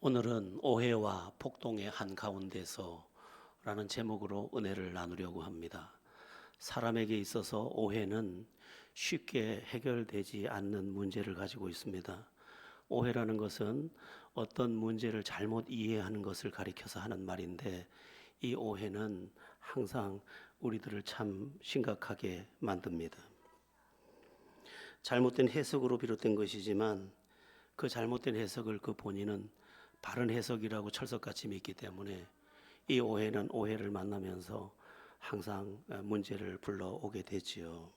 오늘은 오해와 폭동의 한가운데서라는 제목으로 은혜를 나누려고 합니다. 사람에게 있어서 오해는 쉽게 해결되지 않는 문제를 가지고 있습니다. 오해라는 것은 어떤 문제를 잘못 이해하는 것을 가리켜서 하는 말인데, 이 오해는 항상 우리들을 참 심각하게 만듭니다. 잘못된 해석으로 비롯된 것이지만 그 잘못된 해석을 그 본인은 바른 해석이라고 철석같이 믿기 때문에 이 오해는 오해를 만나면서 항상 문제를 불러오게 되지요.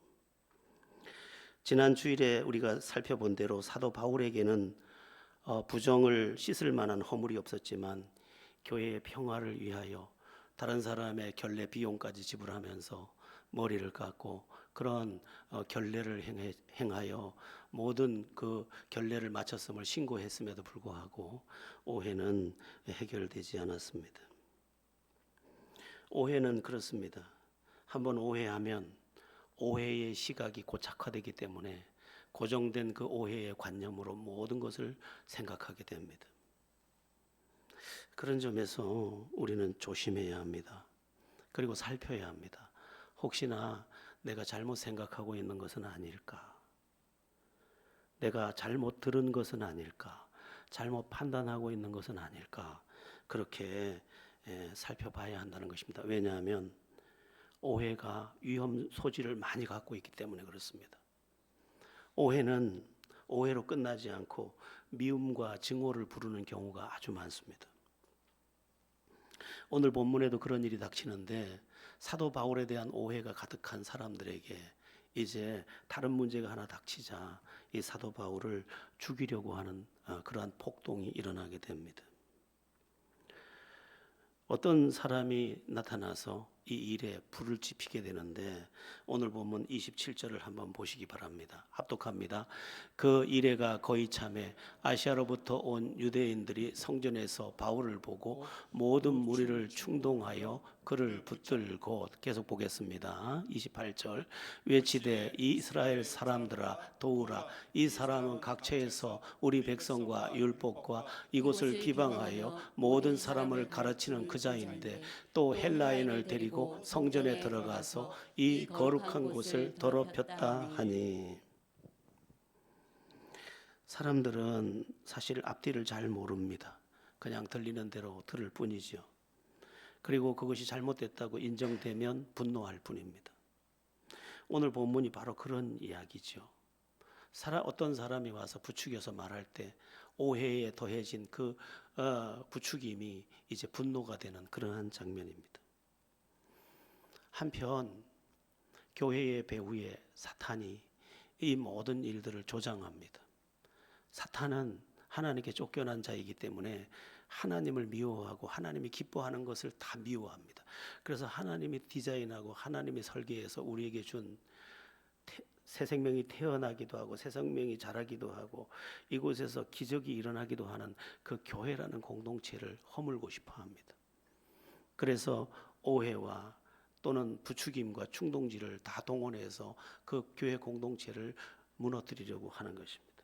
지난 주일에 우리가 살펴본 대로 사도 바울에게는 부정을 씻을 만한 허물이 없었지만 교회의 평화를 위하여 다른 사람의 결례 비용까지 지불하면서 머리를 깎고 그런 결례를 행하여 모든 그 결례를 마쳤음을 신고했음에도 불구하고 오해는 해결되지 않았습니다. 오해는 그렇습니다. 한번 오해하면 오해의 시각이 고착화되기 때문에 고정된 그 오해의 관념으로 모든 것을 생각하게 됩니다. 그런 점에서 우리는 조심해야 합니다. 그리고 살펴야 합니다. 혹시나 내가 잘못 생각하고 있는 것은 아닐까? 내가 잘못 들은 것은 아닐까? 잘못 판단하고 있는 것은 아닐까? 그렇게 살펴봐야 한다는 것입니다. 왜냐하면 오해가 위험 소지를 많이 갖고 있기 때문에 그렇습니다. 오해는 오해로 끝나지 않고 미움과 증오를 부르는 경우가 아주 많습니다. 오늘 본문에도 그런 일이 닥치는데 사도 바울에 대한 오해가 가득한 사람들에게 이제 다른 문제가 하나 닥치자 이 사도 바울을 죽이려고 하는 그러한 폭동이 일어나게 됩니다. 어떤 사람이 나타나서 이 일에 불을 지피게 되는데 오늘 본문 27절을 한번 보시기 바랍니다. 합독합니다. 그 이래가 거의 참에 아시아로부터 온 유대인들이 성전에서 바울을 보고 모든 무리를 충동하여 그를 붙들고, 계속 보겠습니다. 28절 외치되 이스라엘 사람들아 도우라, 이 사람은 각처에서 우리 백성과 율법과 이곳을 비방하여 모든 사람을 가르치는 그자인데 또 헬라인을 데리고 성전에 들어가서 이 거룩한 곳을 더럽혔다 하니. 사람들은 사실 앞뒤를 잘 모릅니다. 그냥 들리는 대로 들을 뿐이죠. 그리고 그것이 잘못됐다고 인정되면 분노할 뿐입니다. 오늘 본문이 바로 그런 이야기죠. 어떤 사람이 와서 부추겨서 말할 때 오해에 더해진 그 부추김이 이제 분노가 되는 그러한 장면입니다. 한편 교회의 배후에 사탄이 이 모든 일들을 조장합니다. 사탄은 하나님께 쫓겨난 자이기 때문에 하나님을 미워하고 하나님이 기뻐하는 것을 다 미워합니다. 그래서 하나님이 디자인하고 하나님이 설계해서 우리에게 준 새 생명이 태어나기도 하고 새 생명이 자라기도 하고 이곳에서 기적이 일어나기도 하는 그 교회라는 공동체를 허물고 싶어 합니다. 그래서 오해와 또는 부추김과 충동지를 다 동원해서 그 교회 공동체를 무너뜨리려고 하는 것입니다.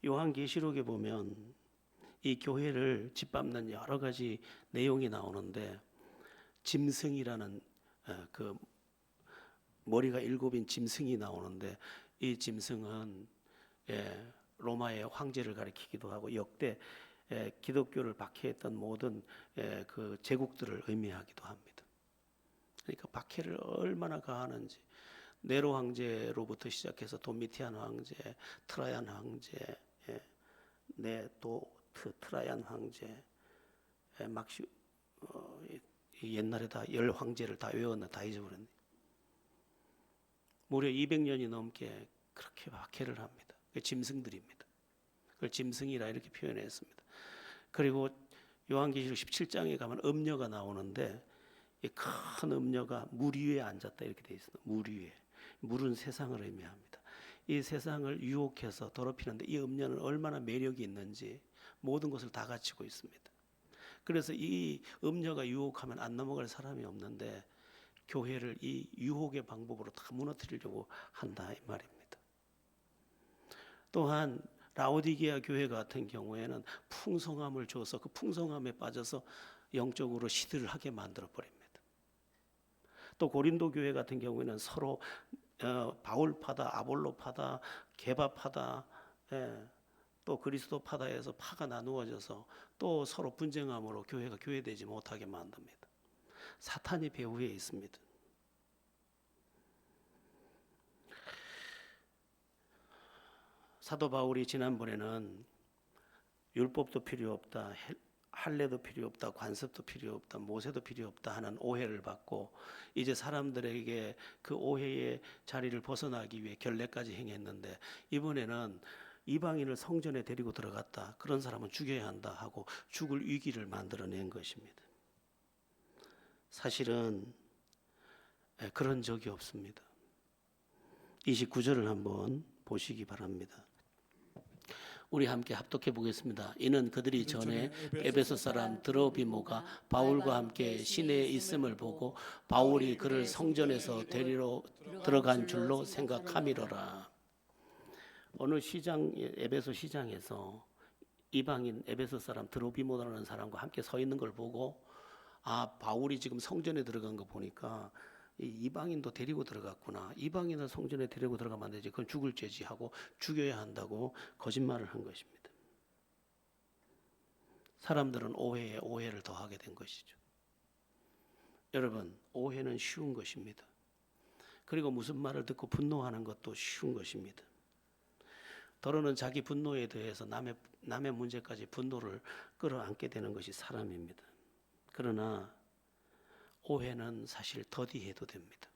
요한계시록에 보면 이 교회를 짓밟는 여러 가지 내용이 나오는데 짐승이라는 그 머리가 7인 짐승이 나오는데 이 짐승은 로마의 황제를 가리키기도 하고 역대 기독교를 박해했던 모든 그 제국들을 의미하기도 합니다. 그러니까 박해를 얼마나 가하는지 네로 황제로부터 시작해서 도미티안 황제, 트라얀 황제, 트라얀 황제, 막시 옛날에 다 10황제를 다 외웠나 다 잊어버렸네. 무려 200년이 넘게 그렇게 박해를 합니다. 짐승들입니다. 그걸 짐승이라 이렇게 표현했습니다. 그리고 요한계시록 17장에 가면 음녀가 나오는데 이 큰 음녀가 물 위에 앉았다 이렇게 되어 있습니다. 물 위에. 물은 세상을 의미합니다. 이 세상을 유혹해서 더럽히는데 이 음녀는 얼마나 매력이 있는지 모든 것을 다 갖추고 있습니다. 그래서 이 음녀가 유혹하면 안 넘어갈 사람이 없는데 교회를 이 유혹의 방법으로 다 무너뜨리려고 한다 이 말입니다. 또한 라오디게아 교회 같은 경우에는 풍성함을 줘서 그 풍성함에 빠져서 영적으로 시들을 하게 만들어 버립니다. 또 고린도 교회 같은 경우에는 서로 바울파다, 아볼로파다, 게바파다, 또 그리스도파다 해서 파가 나누어져서 또 서로 분쟁함으로 교회가 교회되지 못하게 만듭니다. 사탄이 배후에 있습니다. 사도 바울이 지난번에는 율법도 필요 없다, 할례도 필요 없다, 관습도 필요 없다, 모세도 필요 없다 하는 오해를 받고 이제 사람들에게 그 오해의 자리를 벗어나기 위해 결례까지 행했는데 이번에는 이방인을 성전에 데리고 들어갔다, 그런 사람은 죽여야 한다 하고 죽을 위기를 만들어낸 것입니다. 사실은 그런 적이 없습니다. 29절을 한번 보시기 바랍니다. 우리 함께 합독해 보겠습니다. 이는 그들이 전에 에베소 사람 드로비모가 바울과 함께 시내에 있음을 보고 바울이 그를 성전에서 데리러 들어간 줄로 생각함이로라. 어느 시장, 에베소 시장에서 이방인 에베소 사람 드로비모라는 사람과 함께 서 있는 걸 보고 바울이 지금 성전에 들어간 거 보니까 이방인도 데리고 들어갔구나. 이방인을 성전에 데리고 들어가면 안 되지. 그건 죽을 죄지 하고 죽여야 한다고 거짓말을 한 것입니다. 사람들은 오해에 오해를 더하게 된 것이죠. 여러분, 오해는 쉬운 것입니다. 그리고 무슨 말을 듣고 분노하는 것도 쉬운 것입니다. 더러는 자기 분노에 대해서 남의 문제까지 분노를 끌어안게 되는 것이 사람입니다. 그러나 오해는 사실 더디해도 됩니다.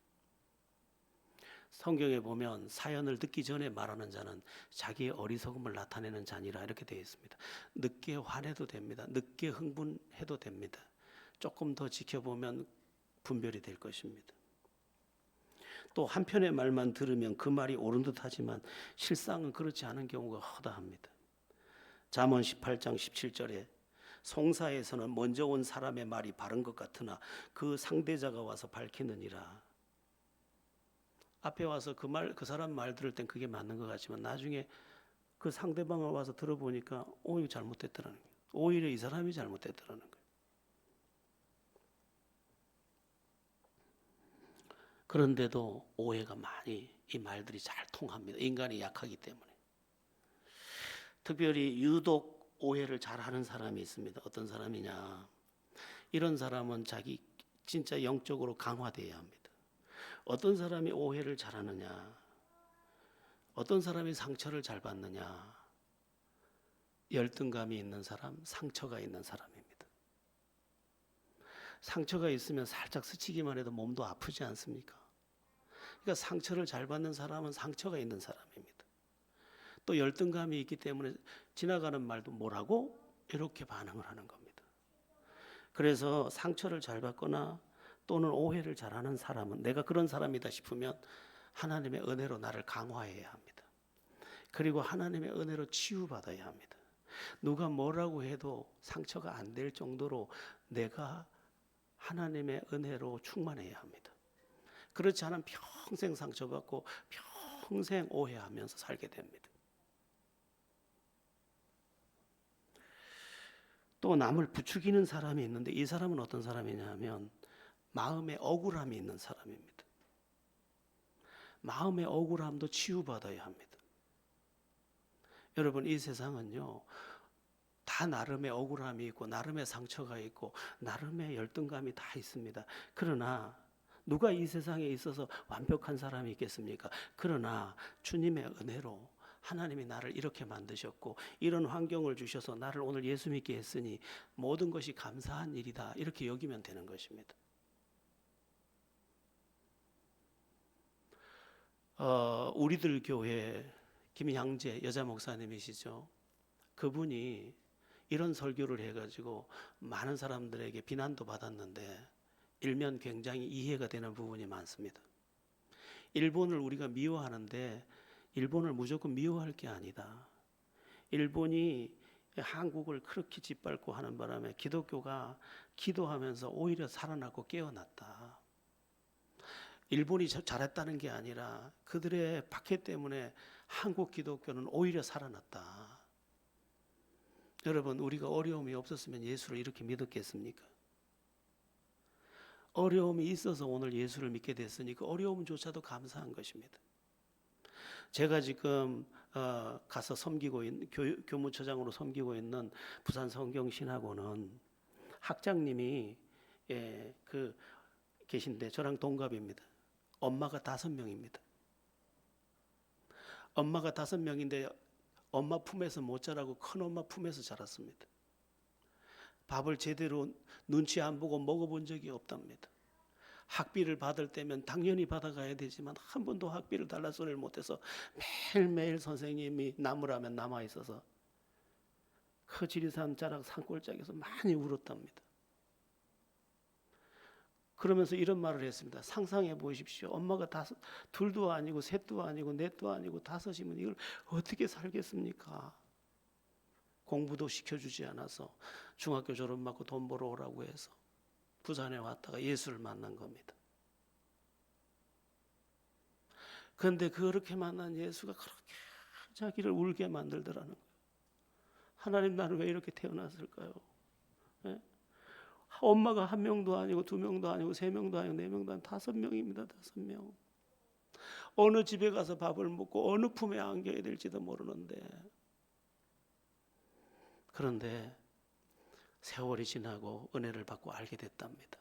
성경에 보면 사연을 듣기 전에 말하는 자는 자기의 어리석음을 나타내는 자니라 이렇게 되어 있습니다. 늦게 화내도 됩니다. 늦게 흥분해도 됩니다. 조금 더 지켜보면 분별이 될 것입니다. 또 한편의 말만 들으면 그 말이 옳은 듯 하지만 실상은 그렇지 않은 경우가 허다합니다. 잠언 18장 17절에 송사에서는 먼저 온 사람의 말이 바른 것 같으나 그 상대자가 와서 밝히느니라. 앞에 와서 그 사람 말 들을 땐 그게 맞는 것 같지만 나중에 그 상대방을 와서 들어보니까 이거 잘못됐더라는 거예요. 오히려 이 사람이 잘못됐더라는 거예요. 그런데도 오해가 많이, 이 말들이 잘 통합니다. 인간이 약하기 때문에. 특별히 유독 오해를 잘하는 사람이 있습니다. 어떤 사람이냐? 이런 사람은 자기 진짜 영적으로 강화되어야 합니다. 어떤 사람이 오해를 잘하느냐? 어떤 사람이 상처를 잘 받느냐? 열등감이 있는 사람, 상처가 있는 사람입니다. 상처가 있으면 살짝 스치기만 해도 몸도 아프지 않습니까? 그러니까 상처를 잘 받는 사람은 상처가 있는 사람입니다. 또 열등감이 있기 때문에 지나가는 말도 뭐라고? 이렇게 반응을 하는 겁니다. 그래서 상처를 잘 받거나 또는 오해를 잘하는 사람은 내가 그런 사람이다 싶으면 하나님의 은혜로 나를 강화해야 합니다. 그리고 하나님의 은혜로 치유받아야 합니다. 누가 뭐라고 해도 상처가 안 될 정도로 내가 하나님의 은혜로 충만해야 합니다. 그렇지 않으면 평생 상처받고 평생 오해하면서 살게 됩니다. 또 남을 부추기는 사람이 있는데 이 사람은 어떤 사람이냐 하면 마음에 억울함이 있는 사람입니다. 마음의 억울함도 치유받아야 합니다. 여러분, 이 세상은요, 다 나름의 억울함이 있고 나름의 상처가 있고 나름의 열등감이 다 있습니다. 그러나 누가 이 세상에 있어서 완벽한 사람이 있겠습니까? 그러나 주님의 은혜로 하나님이 나를 이렇게 만드셨고 이런 환경을 주셔서 나를 오늘 예수 믿게 했으니 모든 것이 감사한 일이다, 이렇게 여기면 되는 것입니다. 우리들 교회 김향재 여자 목사님이시죠. 그분이 이런 설교를 해가지고 많은 사람들에게 비난도 받았는데 일면 굉장히 이해가 되는 부분이 많습니다. 일본을 우리가 미워하는데 일본을 무조건 미워할 게 아니다. 일본이 한국을 그렇게 짓밟고 하는 바람에 기독교가 기도하면서 오히려 살아나고 깨어났다. 일본이 잘했다는 게 아니라 그들의 박해 때문에 한국 기독교는 오히려 살아났다. 여러분, 우리가 어려움이 없었으면 예수를 이렇게 믿었겠습니까? 어려움이 있어서 오늘 예수를 믿게 됐으니 그 어려움조차도 감사한 것입니다. 제가 지금 가서 섬기고 있는 교무처장으로 섬기고 있는 부산 성경신학원은 학장님이 계신데 저랑 동갑입니다. 엄마가 5명입니다. 엄마가 5명인데 엄마 품에서 못 자라고 큰엄마 품에서 자랐습니다. 밥을 제대로 눈치 안 보고 먹어본 적이 없답니다. 학비를 받을 때면 당연히 받아가야 되지만 한 번도 학비를 달라 소리를 못해서 매일매일 선생님이 남으라면 남아있어서 그 지리산 자락 산골짜기에서 많이 울었답니다. 그러면서 이런 말을 했습니다. 상상해 보십시오. 엄마가 둘도 아니고 셋도 아니고 넷도 아니고 5이면 이걸 어떻게 살겠습니까? 공부도 시켜주지 않아서 중학교 졸업 맞고 돈 벌어 오라고 해서 부산에 왔다가 예수를 만난 겁니다. 그런데 그렇게 만난 예수가 그렇게 자기를 울게 만들더라는 거예요. 하나님, 나는 왜 이렇게 태어났을까요? 네? 엄마가 1명도 아니고 2명도 아니고 3명도 아니고 4명도 아니고 5명입니다. 5명. 어느 집에 가서 밥을 먹고 어느 품에 안겨야 될지도 모르는데, 그런데 세월이 지나고 은혜를 받고 알게 됐답니다.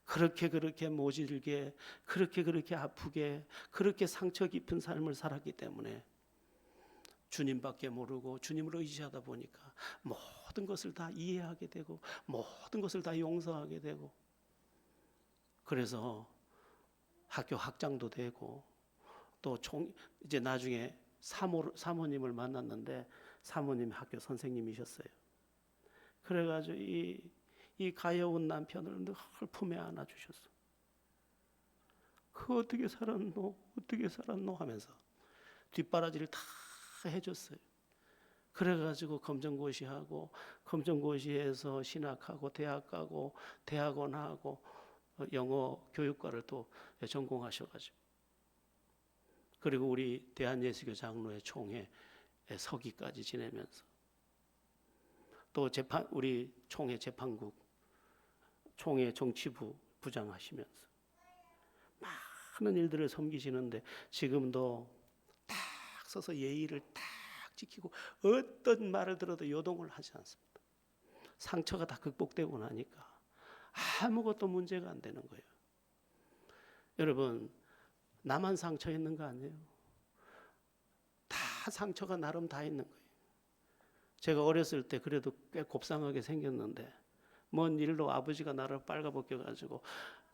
그렇게 모질게, 그렇게 아프게, 그렇게 상처 깊은 삶을 살았기 때문에 주님밖에 모르고 주님을 의지하다 보니까 모든 것을 다 이해하게 되고 모든 것을 다 용서하게 되고, 그래서 학교 학장도 되고, 또 이제 나중에 사모님을 만났는데 사모님이 학교 선생님이셨어요. 그래가지고 이 가여운 남편을 늘 품에 안아주셨어. 그 어떻게 살았노 하면서 뒷바라지를 다 해줬어요. 그래가지고 검정고시하고, 검정고시에서 신학하고 대학 가고 대학원하고 영어 교육과를 또 전공하셔가지고, 그리고 우리 대한예수교 장로회 총회 서기까지 지내면서, 또 우리 총회 재판국 총회 정치부 부장하시면서 많은 일들을 섬기시는데 지금도 딱 서서 예의를 딱 지키고 어떤 말을 들어도 요동을 하지 않습니다. 상처가 다 극복되고 나니까 아무것도 문제가 안 되는 거예요. 여러분, 나만 상처 있는 거 아니에요? 다 상처가 나름 다 있는 거예요. 제가 어렸을 때 그래도 꽤 곱상하게 생겼는데 먼 일로 아버지가 나를 빨가벗겨가지고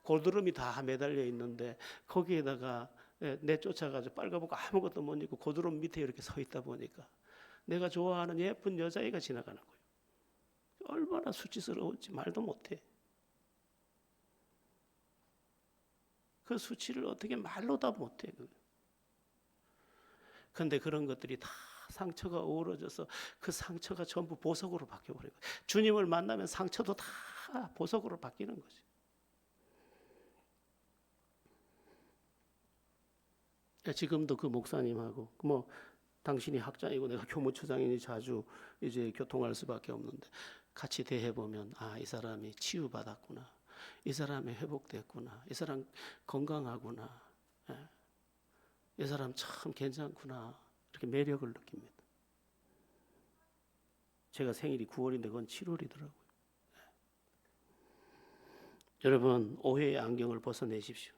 고드름이 다 매달려 있는데 거기에다가 내쫓아가지고 빨가벗고 아무것도 못 입고 고드름 밑에 이렇게 서 있다 보니까 내가 좋아하는 예쁜 여자애가 지나가는 거예요. 얼마나 수치스러웠지 말도 못해. 그 수치를 어떻게 말로 다 못해. 그런데 그런 것들이 다 상처가 어우러져서 그 상처가 전부 보석으로 바뀌어버리고, 주님을 만나면 상처도 다 보석으로 바뀌는 거지. 지금도 그 목사님하고 당신이 학장이고 내가 교무처장이니 자주 이제 교통할 수밖에 없는데 같이 대해 보면 이 사람이 치유받았구나, 이 사람이 회복됐구나, 이 사람 건강하구나, 이 사람 참 괜찮구나, 이렇게 매력을 느낍니다. 제가 생일이 9월인데 그건 7월이더라고요. 여러분, 오해의 안경을 벗어내십시오.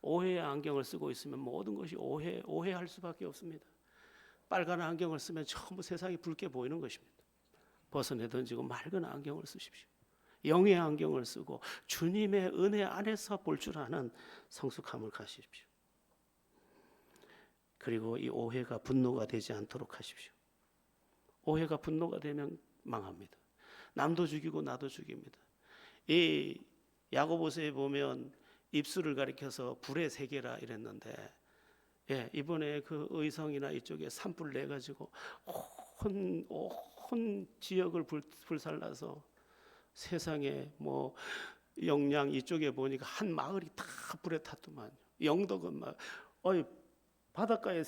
오해의 안경을 쓰고 있으면 모든 것이 오해할 수밖에 없습니다. 빨간 안경을 쓰면 전부 세상이 붉게 보이는 것입니다. 벗어내 던지고 맑은 안경을 쓰십시오. 영의 안경을 쓰고 주님의 은혜 안에서 볼 줄 아는 성숙함을 가지십시오. 그리고 이 오해가 분노가 되지 않도록 하십시오. 오해가 분노가 되면 망합니다. 남도 죽이고 나도 죽입니다. 이 야고보서에 보면 입술을 가리켜서 불의 세계라 이랬는데, 이번에 그 의성이나 이쪽에 산불 내 가지고 온 지역을 불살라서 세상에 영양 이쪽에 보니까 한 마을이 다 불에 탔더만. 영덕은 막 바닷가에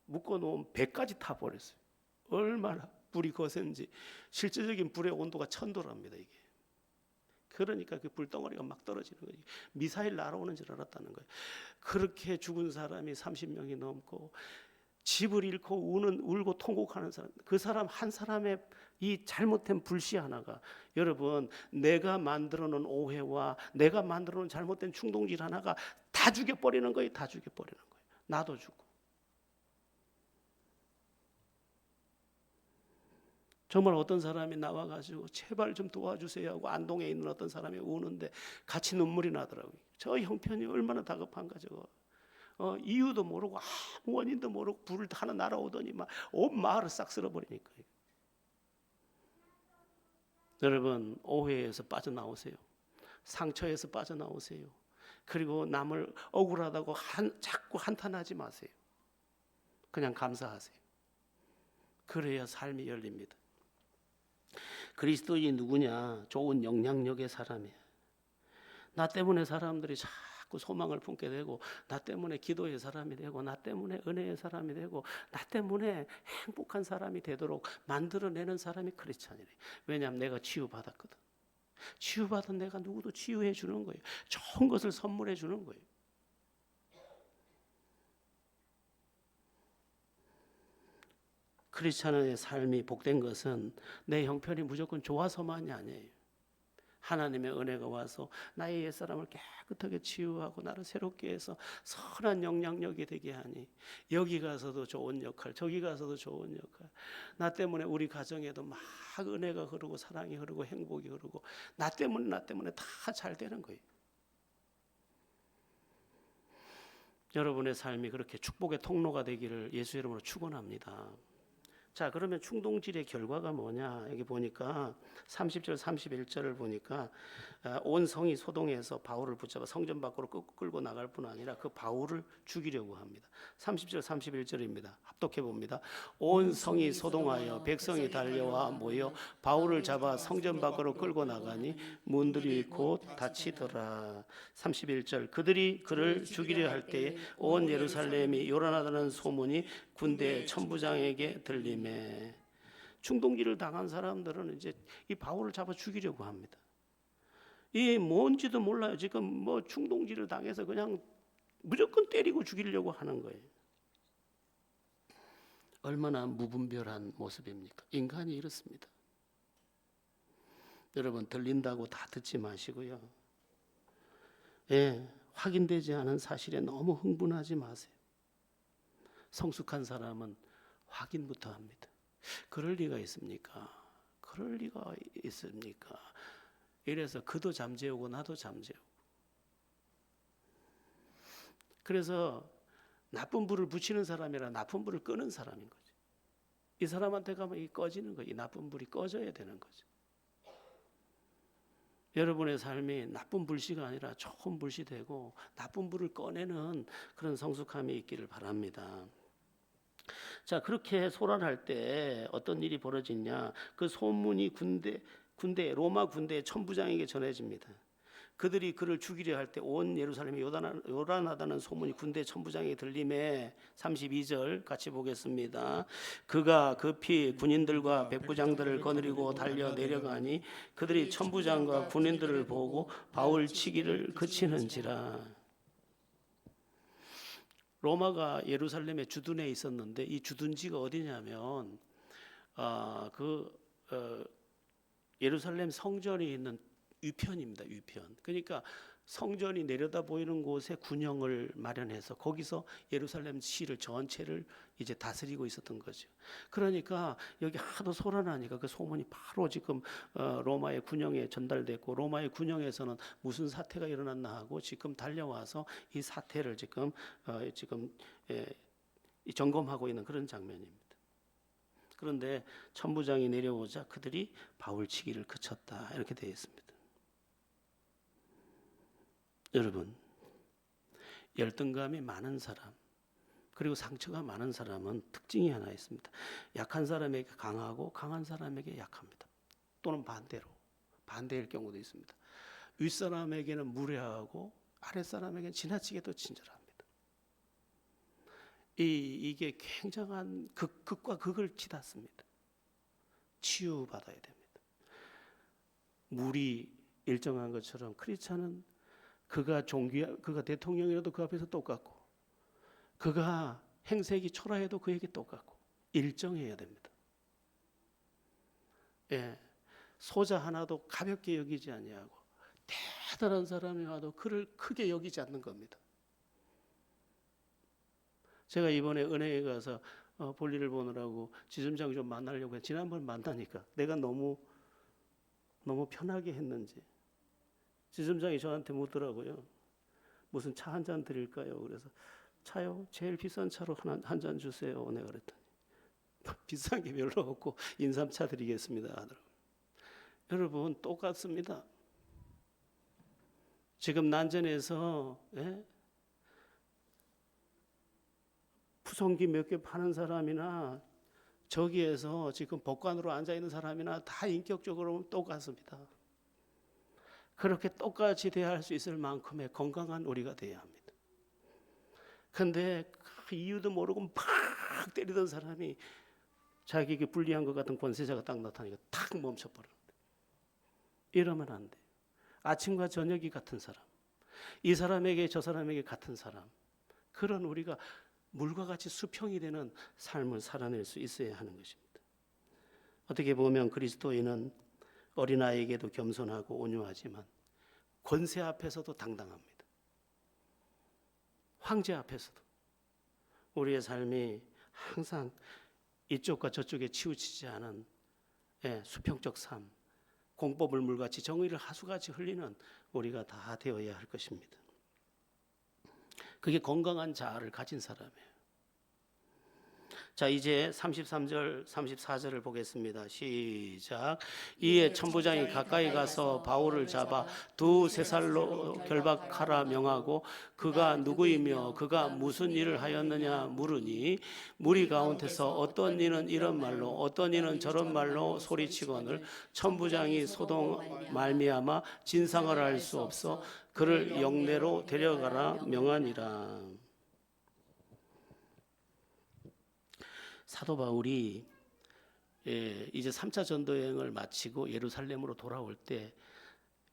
묶어놓은 배까지 타버렸어요. 얼마나 불이 거센지. 실제적인 불의 온도가 1000도랍니다 이게. 그러니까 그 불덩어리가 막 떨어지는 거지. 미사일 날아오는 줄 알았다는 거예요. 그렇게 죽은 사람이 30명이 넘고 집을 잃고 울고 통곡하는 사람, 그 사람 한 사람의 이 잘못된 불씨 하나가, 여러분, 내가 만들어 놓은 오해와 내가 만들어 놓은 잘못된 충동질 하나가 다 죽여버리는 거예요. 다 죽여버리는 거예요. 나도 죽고. 정말 어떤 사람이 나와가지고 제발 좀 도와주세요 하고 안동에 있는 어떤 사람이 우는데 같이 눈물이 나더라고요. 저 형편이 얼마나 다급한가 저거. 이유도 모르고 아무 원인도 모르고 불을 하나 날아오더니 막 온 마을을 싹 쓸어버리니까. 여러분, 오해에서 빠져나오세요. 상처에서 빠져나오세요. 그리고 남을 억울하다고 자꾸 한탄하지 마세요. 그냥 감사하세요. 그래야 삶이 열립니다. 그리스도인이 누구냐? 좋은 영향력의 사람이에요. 나 때문에 사람들이 자꾸 소망을 품게 되고, 나 때문에 기도의 사람이 되고, 나 때문에 은혜의 사람이 되고, 나 때문에 행복한 사람이 되도록 만들어내는 사람이 크리스찬이래. 왜냐하면 내가 치유받았거든. 치유받은 내가 누구도 치유해 주는 거예요. 좋은 것을 선물해 주는 거예요. 크리스찬의 삶이 복된 것은 내 형편이 무조건 좋아서만이 아니에요. 하나님의 은혜가 와서 나의 옛사람을 깨끗하게 치유하고 나를 새롭게 해서 선한 영향력이 되게 하니, 여기 가서도 좋은 역할, 저기 가서도 좋은 역할, 나 때문에 우리 가정에도 막 은혜가 흐르고 사랑이 흐르고 행복이 흐르고, 나 때문에 다 잘 되는 거예요. 여러분의 삶이 그렇게 축복의 통로가 되기를 예수 이름으로 축원합니다. 자, 그러면 충동질의 결과가 뭐냐? 여기 보니까 30절 31절을 보니까 온 성이 소동해서 바울을 붙잡아 성전 밖으로 끌고 나갈 뿐 아니라 그 바울을 죽이려고 합니다. 30절 31절입니다. 합독해 봅니다. 온 성이 소동하여 백성이 달려와 모여 바울을 잡아 성전 밖으로 끌고 나가니 문들이 곧 닫히더라. 31절 그들이 그를 죽이려 할 때에 온 예루살렘이 요란하다는 소문이 군대 천부장에게 들림에, 충동질을 당한 사람들은 이제 이 바울을 잡아 죽이려고 합니다. 이 뭔지도 몰라요. 지금 뭐 충동질을 당해서 그냥 무조건 때리고 죽이려고 하는 거예요. 얼마나 무분별한 모습입니까? 인간이 이렇습니다. 여러분, 들린다고 다 듣지 마시고요. 확인되지 않은 사실에 너무 흥분하지 마세요. 성숙한 사람은 확인부터 합니다. 그럴 리가 있습니까? 그럴 리가 있습니까? 이래서 그도 잠재우고 나도 잠재우고. 그래서 나쁜 불을 붙이는 사람이라 나쁜 불을 끄는 사람인 거죠. 이 사람한테 가면 이 꺼지는 거예요. 이 나쁜 불이 꺼져야 되는 거죠. 여러분의 삶이 나쁜 불씨가 아니라 좋은 불씨 되고 나쁜 불을 꺼내는 그런 성숙함이 있기를 바랍니다. 자, 그렇게 소란할 때 어떤 일이 벌어지냐? 그 소문이 군대 로마 군대의 천부장에게 전해집니다. 그들이 그를 죽이려 할 때 온 예루살렘이 요란하다는 소문이 군대 천부장에게 들림에, 32절 같이 보겠습니다. 그가 급히 군인들과 백부장들을 거느리고 달려 내려가니 그들이 천부장과 군인들을 보고 바울 치기를 그치는지라. 로마가 예루살렘의 주둔에 있었는데 이 주둔지가 어디냐면 예루살렘 성전이 있는 위편입니다. 위편. 그러니까 성전이 내려다 보이는 곳에 군영을 마련해서 거기서 예루살렘 시를 전체를 이제 다스리고 있었던 거죠. 그러니까 여기 하도 소란하니까 그 소문이 바로 지금 로마의 군영에 전달됐고, 로마의 군영에서는 무슨 사태가 일어났나 하고 지금 달려와서 이 사태를 지금 점검하고 있는 그런 장면입니다. 그런데 천부장이 내려오자 그들이 바울 치기를 그쳤다, 이렇게 되어 있습니다. 여러분, 열등감이 많은 사람, 그리고 상처가 많은 사람은 특징이 하나 있습니다. 약한 사람에게 강하고 강한 사람에게 약합니다. 또는 반대일 경우도 있습니다. 윗사람에게는 무례하고 아랫사람에게는 지나치게도 친절합니다. 이게 굉장한 극과 극을 치닫습니다. 치유받아야 됩니다. 물이 일정한 것처럼 크리스찬은 그가 대통령이라도 그 앞에서 똑같고, 그가 행색이 초라해도 그에게 똑같고 일정해야 됩니다. 예, 소자 하나도 가볍게 여기지 아니하고 대단한 사람이 와도 그를 크게 여기지 않는 겁니다. 제가 이번에 은행에 가서 볼일을 보느라고 지점장 좀 만나려고 했는데, 지난번 만나니까 내가 너무 편하게 했는지 지점장이 저한테 묻더라고요. 무슨 차 한 잔 드릴까요? 그래서 차요? 제일 비싼 차로 한 잔 주세요. 내가 그랬더니 비싼 게 별로 없고 인삼차 드리겠습니다 하더라고요. 여러분 똑같습니다. 지금 난전에서 푸송기 몇 개 파는 사람이나 저기에서 지금 법관으로 앉아있는 사람이나 다 인격적으로 똑같습니다. 그렇게 똑같이 대할 수 있을 만큼의 건강한 우리가 되어야 합니다. 그런데 그 이유도 모르고 팍 때리던 사람이 자기에게 불리한 것 같은 권세자가 딱 나타나니까 탁 멈춰버립니다. 이러면 안 돼요. 아침과 저녁이 같은 사람, 이 사람에게 저 사람에게 같은 사람, 그런 우리가 물과 같이 수평이 되는 삶을 살아낼 수 있어야 하는 것입니다. 어떻게 보면 그리스도인은 어린아이에게도 겸손하고 온유하지만 권세 앞에서도 당당합니다. 황제 앞에서도 우리의 삶이 항상 이쪽과 저쪽에 치우치지 않은 수평적 삶, 공법을 물같이 정의를 하수같이 흘리는 우리가 다 되어야 할 것입니다. 그게 건강한 자아를 가진 사람이에요. 자, 이제 33절, 34절을 보겠습니다. 시작. 이에 천부장이 가까이 가서 바울을 잡아 두세 살로 결박하라 명하고 그가 누구이며 그가 무슨 일을 하였느냐 물으니 무리 가운데서 어떤 이는 이런 말로 어떤 이는 저런 말로 소리치거늘 천부장이 소동 말미암아 진상을 알 수 없어 그를 영내로 데려가라 명하니라. 사도 바울이 이제 3차 전도여행을 마치고 예루살렘으로 돌아올 때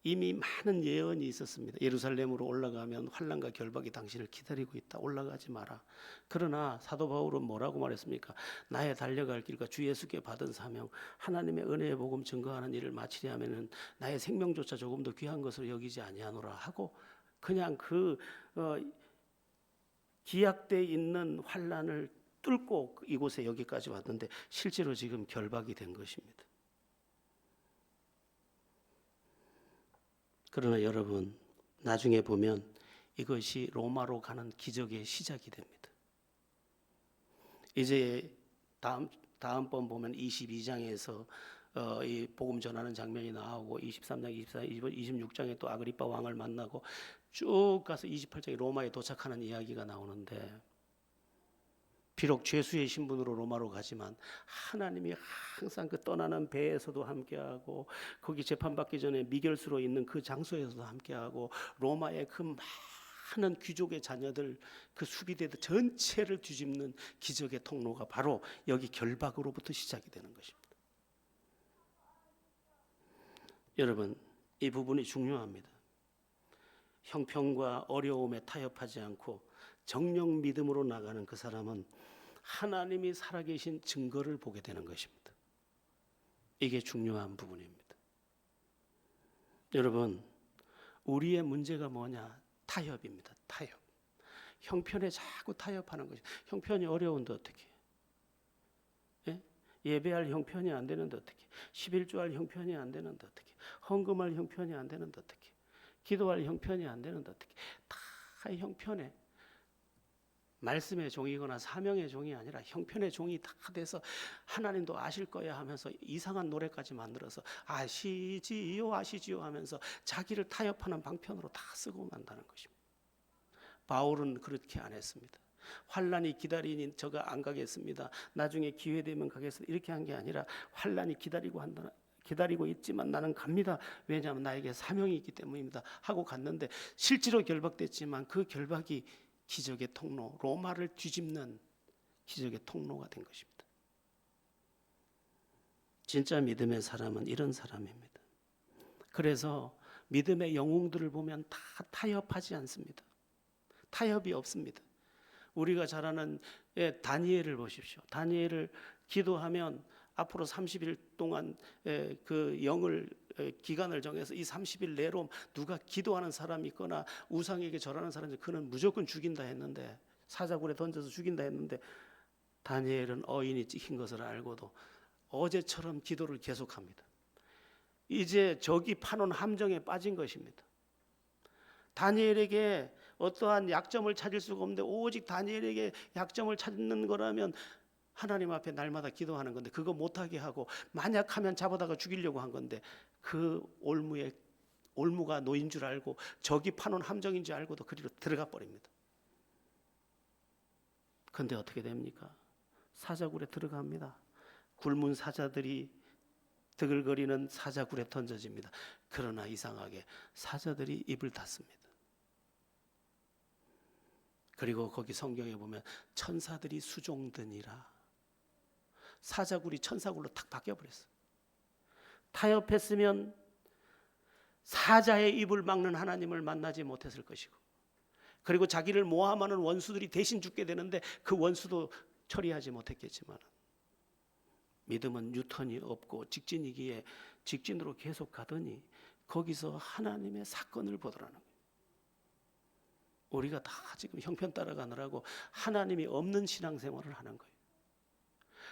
이미 많은 예언이 있었습니다. 예루살렘으로 올라가면 환난과 결박이 당신을 기다리고 있다. 올라가지 마라. 그러나 사도 바울은 뭐라고 말했습니까? 나의 달려갈 길과 주 예수께 받은 사명, 하나님의 은혜의 복음 증거하는 일을 마치려 하면은 나의 생명조차 조금 더 귀한 것으로 여기지 아니하노라 하고 그냥 그 기약돼 있는 환난을 뚫고 이곳에 여기까지 왔는데 실제로 지금 결박이 된 것입니다. 그러나 여러분 나중에 보면 이것이 로마로 가는 기적의 시작이 됩니다. 이제 다음번 보면 22장에서 이 복음 전하는 장면이 나오고 23장, 24장, 26장에 또 아그리파 왕을 만나고 쭉 가서 28장에 로마에 도착하는 이야기가 나오는데 비록 죄수의 신분으로 로마로 가지만 하나님이 항상 그 떠나는 배에서도 함께하고 거기 재판받기 전에 미결수로 있는 그 장소에서도 함께하고 로마의 그 많은 귀족의 자녀들 그 수비대 전체를 뒤집는 기적의 통로가 바로 여기 결박으로부터 시작이 되는 것입니다. 여러분 이 부분이 중요합니다. 형편과 어려움에 타협하지 않고 정령 믿음으로 나가는 그 사람은 하나님이 살아계신 증거를 보게 되는 것입니다. 이게 중요한 부분입니다. 여러분 우리의 문제가 뭐냐? 타협입니다. 타협. 형편에 자꾸 타협하는 것이. 형편이 어려운데 어떻게? 예배할 형편이 안 되는데 어떻게? 11조할 형편이 안 되는데 어떻게? 헌금할 형편이 안 되는데 어떻게? 기도할 형편이 안 되는데 어떻게? 다 형편에 말씀의 종이거나 사명의 종이 아니라 형편의 종이 다 돼서 하나님도 아실 거야 하면서 이상한 노래까지 만들어서 아시지요 아시지요 하면서 자기를 타협하는 방편으로 다 쓰고 만다는 것입니다. 바울은 그렇게 안 했습니다. 환난이 기다리니 저가 안 가겠습니다. 나중에 기회 되면 가겠습니다. 이렇게 한 게 아니라 환난이 기다리고 있지만 나는 갑니다. 왜냐하면 나에게 사명이 있기 때문입니다. 하고 갔는데 실제로 결박됐지만 그 결박이 기적의 통로, 로마를 뒤집는 기적의 통로가 된 것입니다. 진짜 믿음의 사람은 이런 사람입니다. 그래서 믿음의 영웅들을 보면 다 타협하지 않습니다. 타협이 없습니다. 우리가 잘 아는 다니엘을 보십시오. 다니엘을 기도하면 앞으로 30일 동안 그 영을 기간을 정해서 이 30일 내로 누가 기도하는 사람이 있거나 우상에게 절하는 사람이 그는 무조건 죽인다 했는데, 사자굴에 던져서 죽인다 했는데, 다니엘은 어인이 찍힌 것을 알고도 어제처럼 기도를 계속합니다. 이제 적이 파놓은 함정에 빠진 것입니다. 다니엘에게 어떠한 약점을 찾을 수가 없는데 오직 다니엘에게 약점을 찾는 거라면 하나님 앞에 날마다 기도하는 건데, 그거 못하게 하고 만약 하면 잡아다가 죽이려고 한 건데, 그 올무가 노인 줄 알고 적이 파놓은 함정인 줄 알고도 그리로 들어가 버립니다. 그런데 어떻게 됩니까? 사자굴에 들어갑니다. 굶은 사자들이 드글거리는 사자굴에 던져집니다. 그러나 이상하게 사자들이 입을 닫습니다. 그리고 거기 성경에 보면 천사들이 수종드니라. 사자굴이 천사굴로 탁 바뀌어버렸어요. 타협했으면 사자의 입을 막는 하나님을 만나지 못했을 것이고, 그리고 자기를 모함하는 원수들이 대신 죽게 되는데 그 원수도 처리하지 못했겠지만, 믿음은 유턴이 없고 직진이기에 직진으로 계속 가더니 거기서 하나님의 사건을 보더라는 거예요. 우리가 다 지금 형편 따라가느라고 하나님이 없는 신앙생활을 하는 거예요.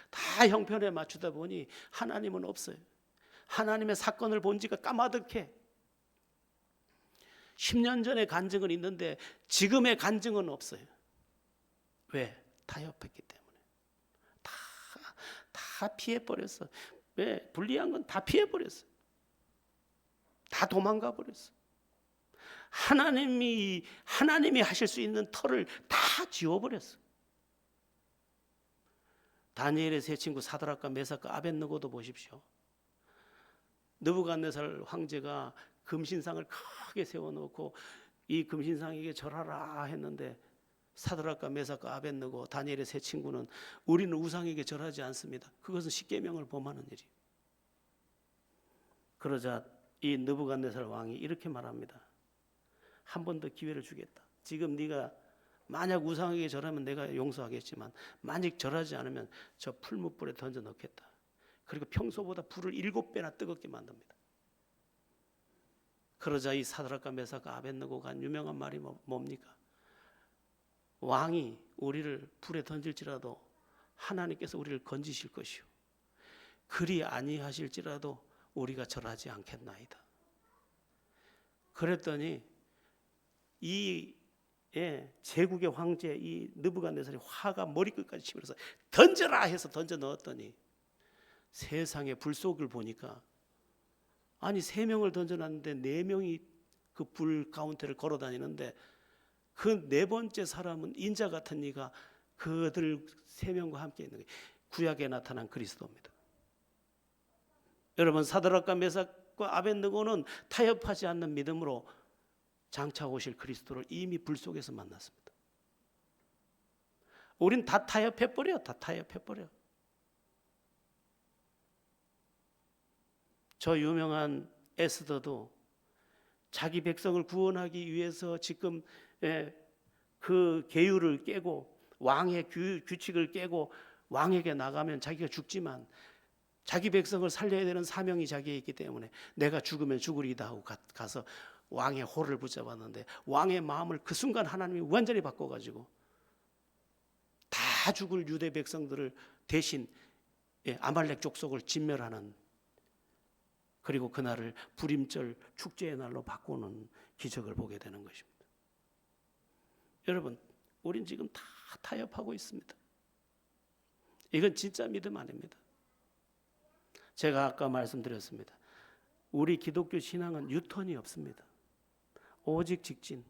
다 형편에 맞추다 보니 하나님은 없어요. 하나님의 사건을 본 지가 까마득해. 10년 전의 간증은 있는데 지금의 간증은 없어요. 왜? 타협했기 때문에. 다 피해버렸어. 왜? 불리한 건 다 피해버렸어. 다 도망가 버렸어. 하나님이 하실 수 있는 털을 다 지워버렸어. 다니엘의 세 친구 사드락과 메삭과 아벳느고도 보십시오. 느부갓네살 황제가 금신상을 크게 세워놓고 이 금신상에게 절하라 했는데, 사드락과 메삭과 아벳느고 다니엘의 세 친구는 우리는 우상에게 절하지 않습니다. 그것은 십계명을 범하는 일이에요. 그러자 이 느부갓네살 왕이 이렇게 말합니다. 한 번 더 기회를 주겠다. 지금 네가 만약 우상에게 절하면 내가 용서하겠지만 만약 절하지 않으면 저 풀무불에 던져 넣겠다. 그리고 평소보다 불을 7배나 뜨겁게 만듭니다. 그러자 이 사드락과 메삭과 아벳느고가 한 유명한 말이 뭡니까? 왕이 우리를 불에 던질지라도 하나님께서 우리를 건지실 것이요, 그리 아니하실지라도 우리가 절하지 않겠나이다. 그랬더니 이 제국의 황제 이 느부갓네살이 화가 머리끝까지 치밀어서 던져라 해서 던져 넣었더니 세상에 불속을 보니까, 아니 3명을 던져놨는데 4명이 그 불 가운데를 걸어 다니는데 그 4번째 사람은 인자 같은 이가 그들 3명과 함께 있는 거예요. 구약에 나타난 그리스도입니다. 여러분, 사드락과 메삭과 아벳느고는 타협하지 않는 믿음으로 장차 오실 그리스도를 이미 불 속에서 만났습니다. 우린 다 타협해버려. 다 타협해버려. 저 유명한 에스더도 자기 백성을 구원하기 위해서 지금 그 계율을 깨고 왕의 규칙을 깨고 왕에게 나가면 자기가 죽지만 자기 백성을 살려야 되는 사명이 자기에 있기 때문에 내가 죽으면 죽으리다 하고 가서 왕의 호를 붙잡았는데, 왕의 마음을 그 순간 하나님이 완전히 바꿔가지고 다 죽을 유대 백성들을 대신 아말렉 족속을 진멸하는, 그리고 그날을 불임절 축제의 날로 바꾸는 기적을 보게 되는 것입니다. 여러분, 우린 지금 다 타협하고 있습니다. 이건 진짜 믿음 아닙니다. 제가 아까 말씀드렸습니다. 우리 기독교 신앙은 유턴이 없습니다. 오직 직진.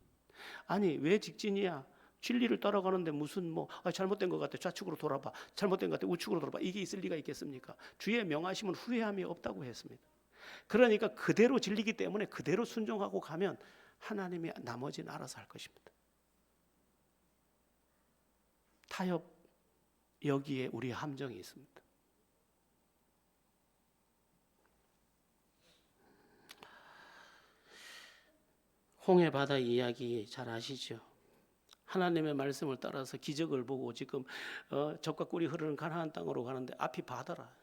아니 왜 직진이야? 진리를 따라가는데 무슨 잘못된 것 같아 좌측으로 돌아봐, 잘못된 것 같아 우측으로 돌아봐, 이게 있을 리가 있겠습니까? 주의 명하심은 후회함이 없다고 했습니다. 그러니까 그대로 진리기 때문에 그대로 순종하고 가면 하나님이 나머지는 알아서 할 것입니다. 타협, 여기에 우리의 함정이 있습니다. 홍해 바다 이야기 잘 아시죠? 하나님의 말씀을 따라서 기적을 보고 지금 젖과 꿀이 흐르는 가나안 땅으로 가는데 앞이 바다라.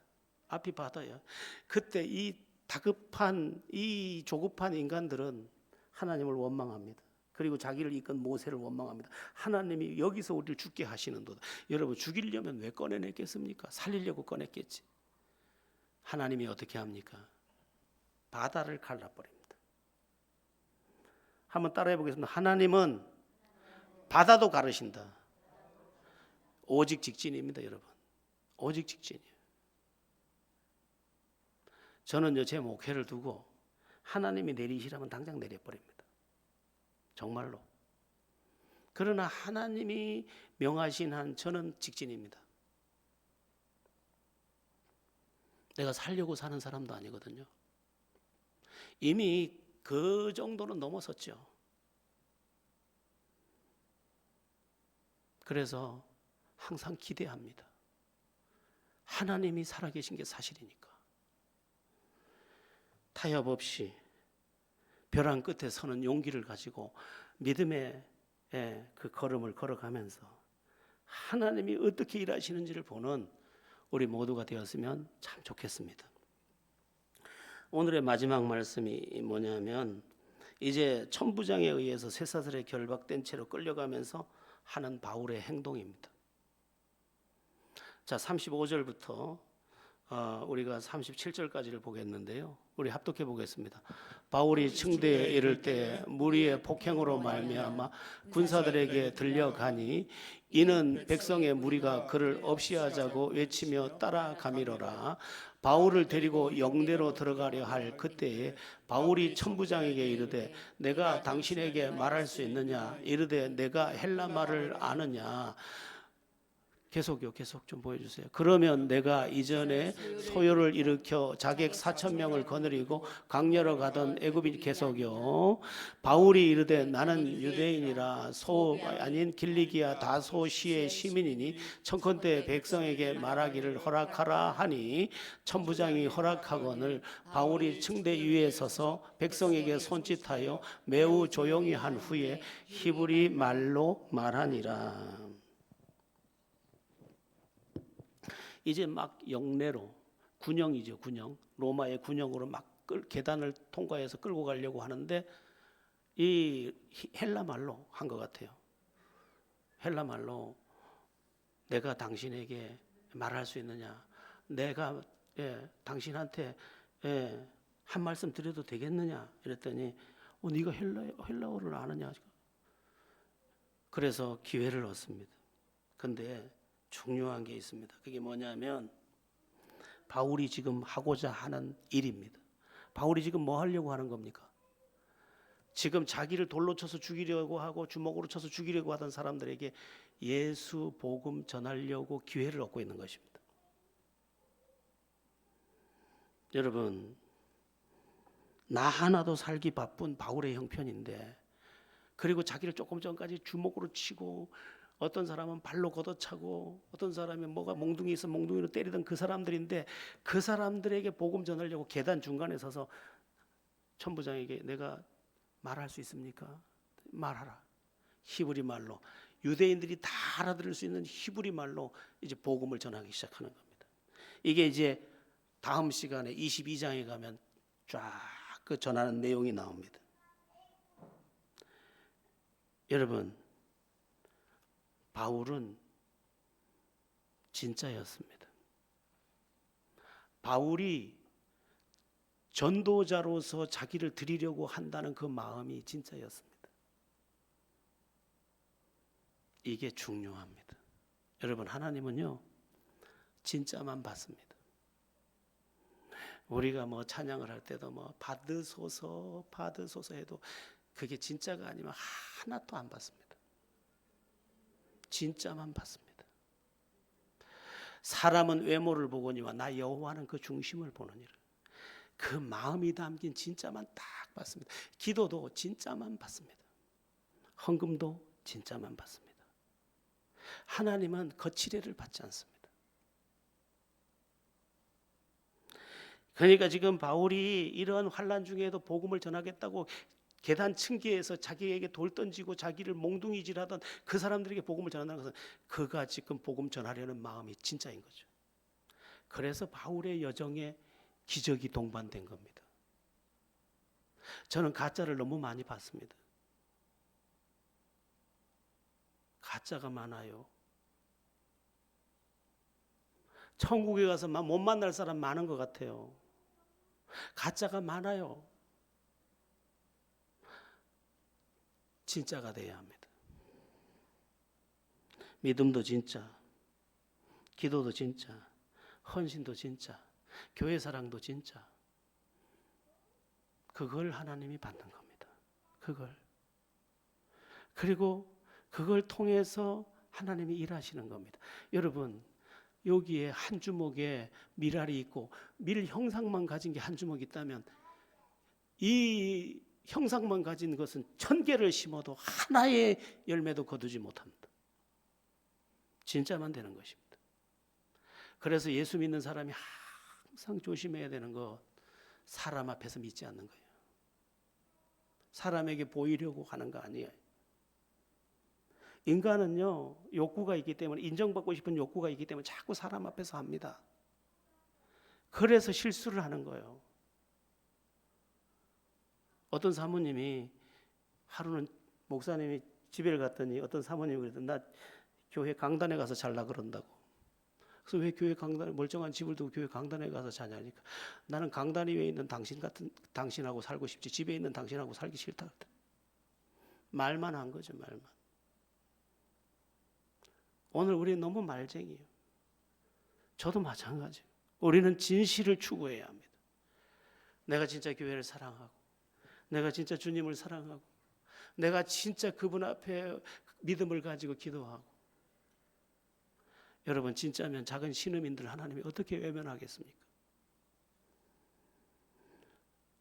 앞이 바다야. 그때 이 다급한 이 조급한 인간들은 하나님을 원망합니다. 그리고 자기를 이끈 모세를 원망합니다. 하나님이 여기서 우리를 죽게 하시는도다. 여러분, 죽이려면 왜 꺼내냈겠습니까? 살리려고 꺼냈겠지. 하나님이 어떻게 합니까? 바다를 갈라버립니다. 한번 따라해 보겠습니다. 하나님은 바다도 가르신다. 오직 직진입니다, 여러분. 오직 직진이에요. 저는요, 제 목회를 두고 하나님이 내리시라면 당장 내려버립니다. 정말로. 그러나 하나님이 명하신 한 저는 직진입니다. 내가 살려고 사는 사람도 아니거든요. 이미 그 정도는 넘어섰죠. 그래서 항상 기대합니다. 하나님이 살아계신 게 사실이니까. 타협 없이 벼랑 끝에 서는 용기를 가지고 믿음의 그 걸음을 걸어가면서 하나님이 어떻게 일하시는지를 보는 우리 모두가 되었으면 참 좋겠습니다. 오늘의 마지막 말씀이 뭐냐면 이제 천부장에 의해서 쇠사슬에 결박된 채로 끌려가면서 하는 바울의 행동입니다. 자, 35절부터 우리가 37절까지를 보겠는데요. 우리 합독해 보겠습니다. 바울이 층대에 이를 때 무리의 폭행으로 말미암아 군사들에게 들려가니 이는 백성의 무리가 그를 없이하자고 외치며 따라가미로라. 바울을 데리고 영내로 들어가려 할 그때에 바울이 천부장에게 이르되 내가 당신에게 말할 수 있느냐? 이르되 내가 헬라 말을 아느냐? 계속 좀 보여주세요. 그러면 내가 이전에 소요를 일으켜 자객 4,000명을 거느리고 강렬어 가던 애굽인 계속요. 바울이 이르되 나는 유대인이라 소 아닌 길리기아 다소시의 시민이니 청컨대 백성에게 말하기를 허락하라 하니 천부장이 허락하거늘 바울이 층대 위에 서서 백성에게 손짓하여 매우 조용히 한 후에 히브리 말로 말하니라. 이제 막 영내로 군영이죠, 군영. 로마의 군영으로 막 계단을 통과해서 끌고 가려고 하는데 이 헬라 말로 한 것 같아요. 헬라 말로 내가 당신에게 말할 수 있느냐? 내가 당신한테 한 말씀 드려도 되겠느냐? 이랬더니 네가 헬라어를 아느냐? 그래서 기회를 얻습니다. 근데 중요한 게 있습니다. 그게 뭐냐면 바울이 지금 하고자 하는 일입니다. 바울이 지금 뭐 하려고 하는 겁니까? 지금 자기를 돌로 쳐서 죽이려고 하고 주먹으로 쳐서 죽이려고 하던 사람들에게 예수 복음 전하려고 기회를 얻고 있는 것입니다. 여러분, 나 하나도 살기 바쁜 바울의 형편인데, 그리고 자기를 조금 전까지 주먹으로 치고 어떤 사람은 발로 걷어차고 어떤 사람이 뭐가 몽둥이 있어 몽둥이로 때리던 그 사람들인데 그 사람들에게 복음 전하려고 계단 중간에 서서 천부장에게 내가 말할 수 있습니까? 말하라. 히브리 말로, 유대인들이 다 알아들을 수 있는 히브리 말로 이제 복음을 전하기 시작하는 겁니다. 이게 이제 다음 시간에 22장에 가면 쫙 그 전하는 내용이 나옵니다. 여러분, 바울은 진짜였습니다. 바울이 전도자로서 자기를 드리려고 한다는 그 마음이 진짜였습니다. 이게 중요합니다. 여러분, 하나님은요 진짜만 받습니다. 우리가 뭐 찬양을 할 때도 뭐 받으소서 해도 그게 진짜가 아니면 하나도 안 받습니다. 진짜만 받습니다. 사람은 외모를 보거니와 나 여호와는 그 중심을 보느니라. 그 마음이 담긴 진짜만 딱 받습니다. 기도도 진짜만 받습니다. 헌금도 진짜만 받습니다. 하나님은 거치례를 받지 않습니다. 그러니까 지금 바울이 이런 환난 중에도 복음을 전하겠다고 계단 층계에서 자기에게 돌 던지고 자기를 몽둥이질하던 그 사람들에게 복음을 전한다는 것은 그가 지금 복음 전하려는 마음이 진짜인 거죠. 그래서 바울의 여정에 기적이 동반된 겁니다. 저는 가짜를 너무 많이 봤습니다. 가짜가 많아요. 천국에 가서 못 만날 사람 많은 것 같아요. 가짜가 많아요. 진짜가 돼야 합니다. 믿음도 진짜, 기도도 진짜, 헌신도 진짜, 교회 사랑도 진짜. 그걸 하나님이 받는 겁니다. 그걸. 그리고 그걸 통해서 하나님이 일하시는 겁니다. 여러분, 여기에 한 주먹에 밀알이 있고 밀 형상만 가진 게 한 주먹 있다면 이 형상만 가진 것은 1000개를 심어도 하나의 열매도 거두지 못합니다. 진짜만 되는 것입니다. 그래서 예수 믿는 사람이 항상 조심해야 되는 것, 사람 앞에서 믿지 않는 거예요. 사람에게 보이려고 하는 거 아니에요. 인간은요, 욕구가 있기 때문에, 인정받고 싶은 욕구가 있기 때문에 자꾸 사람 앞에서 합니다. 그래서 실수를 하는 거예요. 어떤 사모님이 하루는 목사님이 집에를 갔더니 어떤 사모님이 그러더니 나 교회 강단에 가서 잘라 그런다고. 그래서 왜 교회 강단에, 멀쩡한 집을 두고 교회 강단에 가서 자냐니까, 나는 강단 위에 있는 당신하고 살고 싶지 집에 있는 당신하고 살기 싫다. 말만 한 거죠, 말만. 오늘 우리 너무 말쟁이에요. 저도 마찬가지예요. 우리는 진실을 추구해야 합니다. 내가 진짜 교회를 사랑하고, 내가 진짜 주님을 사랑하고, 내가 진짜 그분 앞에 믿음을 가지고 기도하고. 여러분, 진짜면 작은 신음인들 하나님이 어떻게 외면하겠습니까?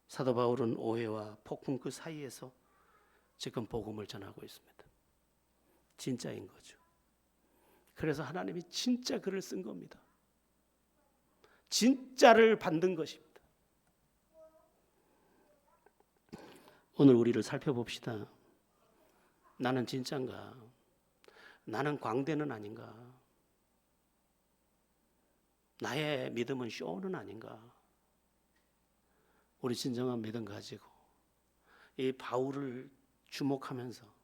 사도 바울은 오해와 폭풍 그 사이에서 지금 복음을 전하고 있습니다. 진짜인 거죠. 그래서 하나님이 진짜 글을 쓴 겁니다. 진짜를 받는 것입니다. 오늘 우리를 살펴봅시다. 나는 진짜인가? 나는 광대는 아닌가? 나의 믿음은 쇼는 아닌가? 우리 진정한 믿음 가지고 이 바울을 주목하면서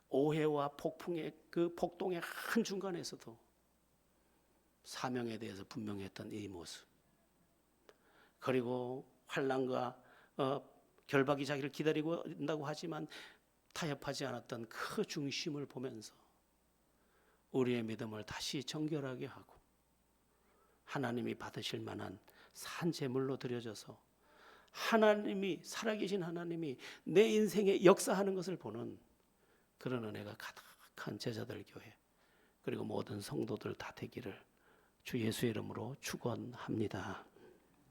오해와 폭풍의 그 폭동의 한중간에서도 사명에 대해서 분명했던 이 모습, 그리고 환난과 결박이 자기를 기다리고 있다고 하지만 타협하지 않았던 그 중심을 보면서 우리의 믿음을 다시 정결하게 하고 하나님이 받으실 만한 산 제물로 드려져서 하나님이, 살아계신 하나님이 내 인생에 역사하는 것을 보는 그런 은혜가 가득한 제자들 교회, 그리고 모든 성도들 다 되기를 주 예수의 이름으로 축원합니다.